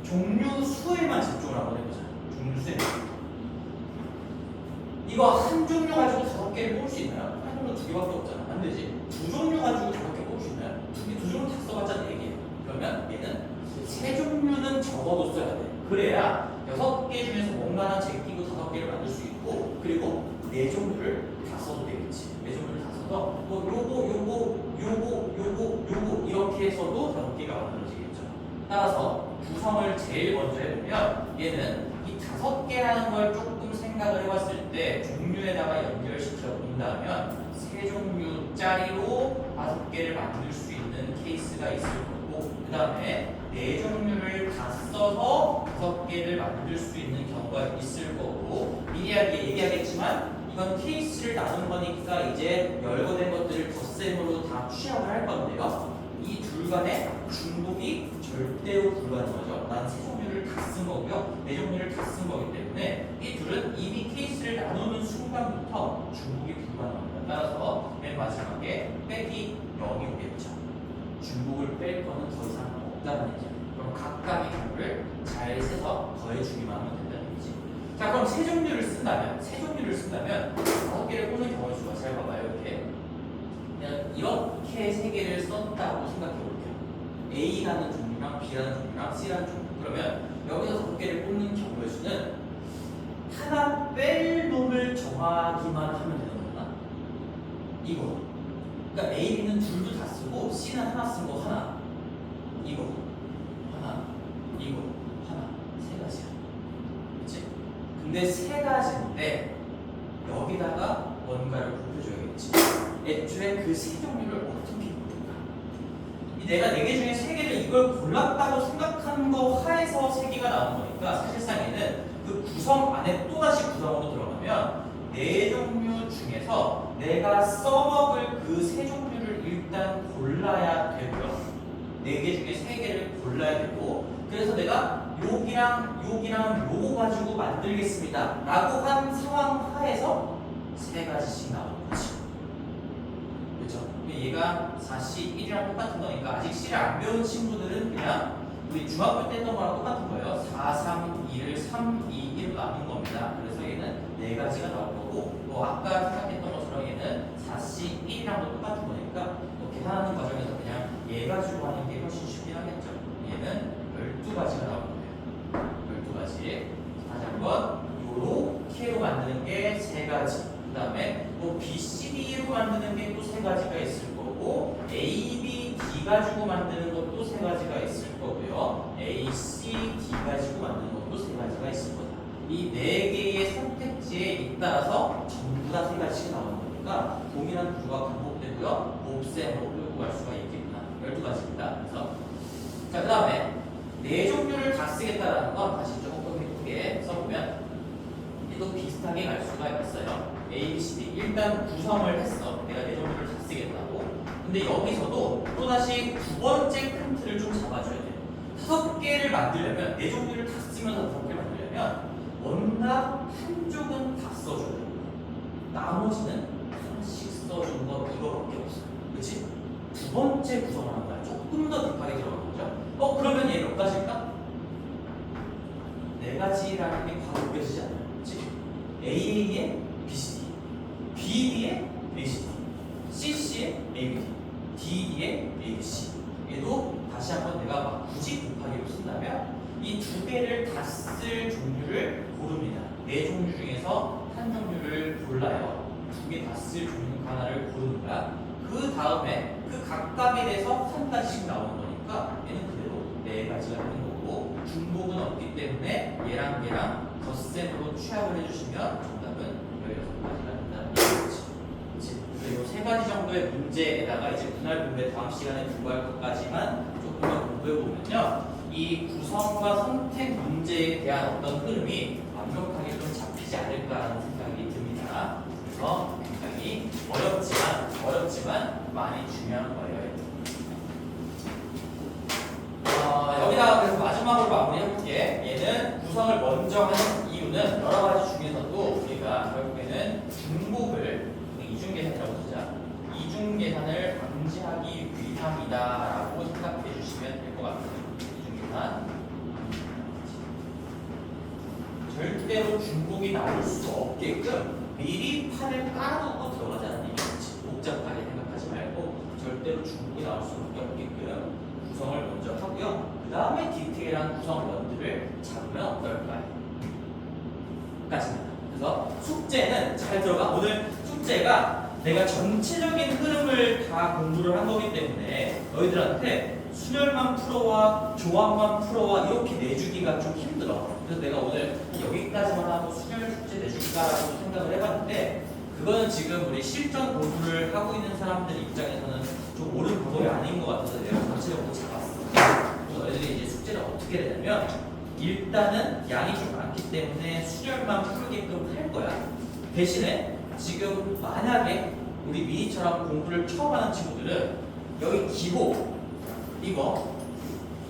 종류 수에만 집중을 한번 해보자. 종류 수에. 이거 한 종류 가지고 5개를 뽑을 수 있나요? 한 종류 2개밖에 없잖아. 안 되지. 2종류 가지고 5개 뽑을 수 있나요? 2종류 다 써봤자 4개. 그러면 얘는 3종류는 적어도 써야 돼. 그래야 6개 중에서 뭔가는 제끼고 5개를 만들 수 있고, 그리고 4종류를 다 써도 되겠지. 4종류를 다 써서 뭐 요거 이렇게 해서도 5개가 만들어지겠죠. 따라서 구성을 제일 먼저 해보면 얘는 이 5개라는 걸 조금 생각을 해봤을 때 종류에다가 연결시켜 본다면 3종류짜리로 5개를 만들 수 있는 케이스가 있을 거고, 그 다음에 4종류를 다 써서 5개를 만들 수 있는 경우가 있을 거고, 미리 얘기하겠지만 이건 케이스를 나눈 거니까 이제 열거된 것들을 덧셈으로 다 취합을 할 건데요. 이 둘 간의 중복이 절대로 불가능한 거죠. 난 3종류를 다 쓴 거고요. 4종류를 다 쓴 거기 때문에 이 둘은 이미 케이스를 나누는 순간부터 중복이 불가능합니다. 따라서 맨 마지막에 빼기 0이 오겠죠. 중복을 뺄 거는 더 이상 없다는 얘기죠. 그럼 각각의 경우를 잘 세서 더해주기만 하면 된다는 얘기지. 자, 그럼 3종류를 쓴다면 5개를 뽑는 경우의 수가 잘 봐봐요. 이렇게 그냥 이렇게 3개를 썼다고 생각해 볼게요. A라는 종류랑 B라는 종류랑 C라는 종류. 그러면 여기서 5개를 뽑는 경우의 수는 하나 뺄 놈을 정하기만 하면 되는 거구나. 이거. 그러니까 A, B는 둘도 다 쓰고 C는 하나 쓴 거 하나. 이거 하나, 이거 하나, 3가지야. 그치? 근데 3가지인데 여기다가 뭔가를 곱해줘야겠지. 애초에 그 3종류를 어떻게 고를까? 내가 4개 중에 3개를 이걸 골랐다고 생각한 거 하에서 3개가 나오는 거니까 사실상 얘는 그 구성 안에 또다시 구성으로 들어가면 4종류 중에서 내가 써먹을 그 3종류를 일단 골라야 되고요. 4개 중에 3개를 골라야 되고, 그래서 내가 여기랑 요거 가지고 만들겠습니다 라고 한 상황 하에서 3가지씩 나오는 거지. 그렇죠? 얘가 4C 1이랑 똑같은 거니까 아직 C를 안 배운 친구들은 그냥 우리 중학교 때 했던 거랑 똑같은 거예요. 4, 3, 2를 3, 2, 1로 나눈 겁니다. 그래서 얘는 4가지가 나올 거고, 뭐 아까 생각했던 것처럼 얘는 4C 1이랑도 똑같은 거니까 계산하는 과정에서 그냥 얘 가지고 하는 게 훨씬 쉽긴 하겠죠. 얘는 12가지가 나올 거예요. 12가지. 다시 한번 요렇게로 만드는 게 3가지. 그 다음에 또 B, C, D로 만드는 게 또 3가지가 있을 거고, A, B, D 가지고 만드는 것도 3가지가 있을 거고요. A, C, D 가지고 만드는 것도 3가지가 있을 거다. 이 4개의 선택지에 따라서 전부 다 3가지가 나오는 거니까 동일한 구조가 반복되고요. 곱셈으로 끌고 갈 수가 있겠구나. 12가지입니다. 그래서 자, 그 다음에 4종류를 다 쓰겠다라는 건 다시 조금 예쁘게 써보면 또 비슷하게 갈 수가 있어요. A, B, C, D 일단 구성을 했어. 내가 4종류를 다 쓰겠다고. 근데 여기서도 또다시 9번째 큰 틀을 좀 잡아줘야 돼. 5개를 만들려면 4종류를 다 쓰면서 5개 만들려면 뭔가 한쪽은 다 써줘야 돼. 나머지는 하나씩 써준 거 이거밖에 없어. 그치? 2번째 구성을 한 거야. 조금 더 딥하게 들어간 거죠. 그러면 얘 몇 가지일까? 4가지라는 게 바로 느껴지지 않아요. 그치? AA에 BCD, BD에 ACD, CC에 ABD, DD에 ABC. 얘도 다시 한번 내가 막 굳이 곱하기로 쓴다면 이 2개를 다 쓸 종류를 고릅니다. 4종류 중에서 한 종류를 골라요. 2개 다 쓸 종류 하나를 고르는 거야. 그 다음에 그 각각에 대해서 한 가지씩 나오는 거니까 얘는 그대로 4가지가 되는 거고, 중복은 없기 때문에 얘랑 덧셈으로 취합을 해주시면 정답은 16가지가 된다는 얘기지. 그치? 그리고 3가지 정도의 문제에다가 이제 분할 분배 다음 시간에 공부할 것까지만 조금 더 공부해보면요, 이 구성과 선택 문제에 대한 어떤 흐름이 완벽하게 좀 잡히지 않을까라는 생각이 듭니다. 그래서 굉장히 어렵지만 많이 중요한 거예요. 여기다가 그래서 마지막으로 마무리해볼게. 얘는 구성 구성을 먼저 하는 이유는 여러 가지 중에서도 우리가 결국에는 중복을 이중계산이라고 쓰자. 이중계산을 방지하기 위함이다라고 생각해 주시면 될 것 같아요. 이중계산. 절대로 중복이 나올 수 없게끔 미리 판을 깔아놓고 들어가자는 얘기겠지. 복잡하게 생각하지 말고 절대로 중복이 나올 수 없게끔 구성을 먼저 하고요. 그 다음에 디테일한 구성원들을 잡으면 어떨까요? 까지입니다. 그래서 숙제는 잘 들어가. 오늘 숙제가 내가 전체적인 흐름을 다 공부를 한 거기 때문에 너희들한테 순열만 풀어와 조합만 풀어와 이렇게 내주기가 좀 힘들어. 그래서 내가 오늘 여기까지만 하고 순열 숙제 내줄까라고 생각을 해봤는데 그거는 지금 우리 실전 공부를 하고 있는 사람들 입장에서는 좀 옳은 방법이 아닌 것 같아서 내가 전체적으로 잡았어. 그래서 너희들이 이제 숙제를 어떻게 되냐면 일단은 양이 좀 많기 때문에 순열만 풀게끔 할 거야. 대신에 지금 만약에 우리 미니처럼 공부를 처음 하는 친구들은 여기 기호 이거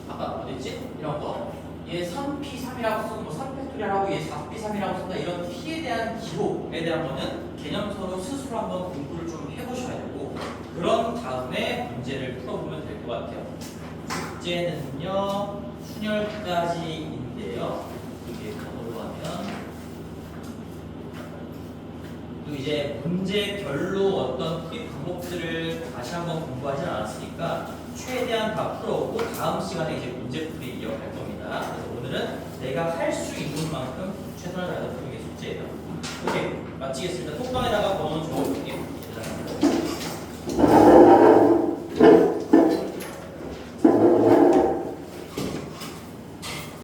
아까 어딨지? 이런 거 얘 3P3이라고 쓰고 뭐 3팩토리얼하고 얘 4P3이라고 쓴다 이런 P에 대한 기호에 대한 거는 개념서로 스스로 한번 공부를 좀 해보셔야 되고 그런 다음에 문제를 풀어보면 될 것 같아요. 숙제는요 순열까지인데요. 이게 번호로 하면 또 이제 문제별로 어떤 풀이 방법들을 다시 한번 공부하지 않았으니까 최대한 다 풀어오고 다음 시간에 이제 문제풀이 이어갈 겁니다. 그래서 오늘은 내가 할 수 있는 만큼 최선을 다해서 푸는 게 숙제예요. 오케이 마치겠습니다. 톡방에다가 번호 좀 올릴게요.